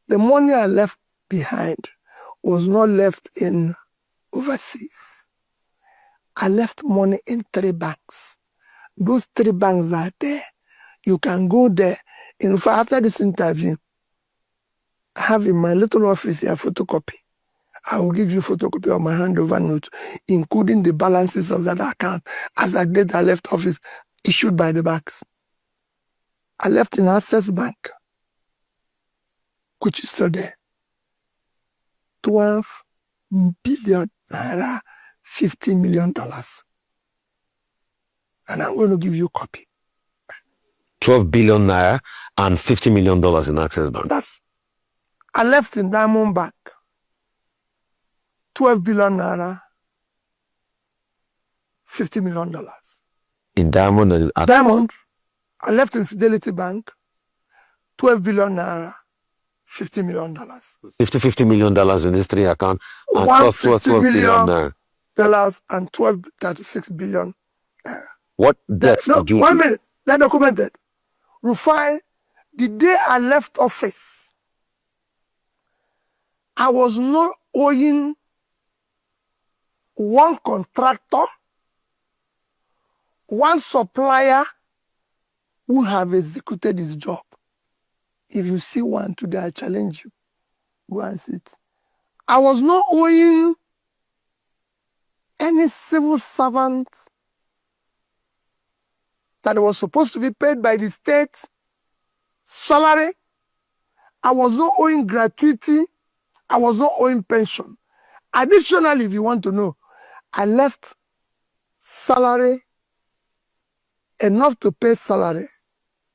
The money I left behind was not left in overseas. I left money in 3 banks. Those 3 banks are there. You can go there. In fact, after this interview, I have in my little office here a photocopy. I will give you a photocopy of my handover note, including the balances of that account as at date I left office, issued by the banks. I left in Access Bank, which is still there. 12 billion naira, $50 million. And I'm going to give you a copy. 12 billion naira and $50 million in Access Bank. I left in Diamond Bank. 12 billion naira, $50 million. In Diamond? Diamond. I left in Fidelity Bank. 12 billion naira, $50 million. $50 million in these 3 accounts. And $150 billion naira. And 36 billion naira. What debts did you... 1 minute. They're documented. Rufai, the day I left office, I was not owing one contractor, one supplier who have executed his job. If you see one today, I challenge you. Go and sit. I was not owing any civil servant that was supposed to be paid by the state salary. I was not owing gratuity. I was not owing pension. Additionally, if you want to know, I left salary enough to pay salary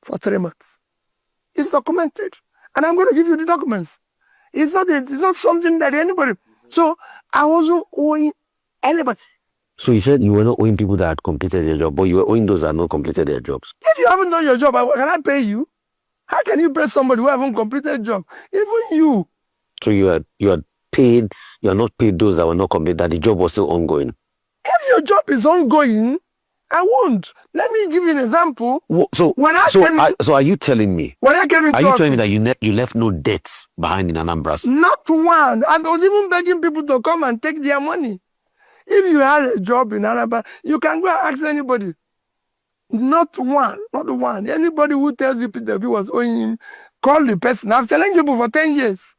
for 3 months. It's documented. And I'm going to give you the documents. It's not something that anybody... So I wasn't owing anybody. So you said you were not owing people that had completed their job, but you were owing those that had not completed their jobs. If you haven't done your job, can I pay you? How can you pay somebody who haven't completed a job? Even you. So you are not paid those that were not completed, that the job was still ongoing. If your job is ongoing, I won't. Let me give you an example. So are you telling me? When I came into office, telling me that you left no debts behind in Anambra? Not one. I was even begging people to come and take their money. If you had a job in Anambra, you can go and ask anybody. Not one. Anybody who tells you Peter B was owing him, call the person. I've challenged people for 10 years.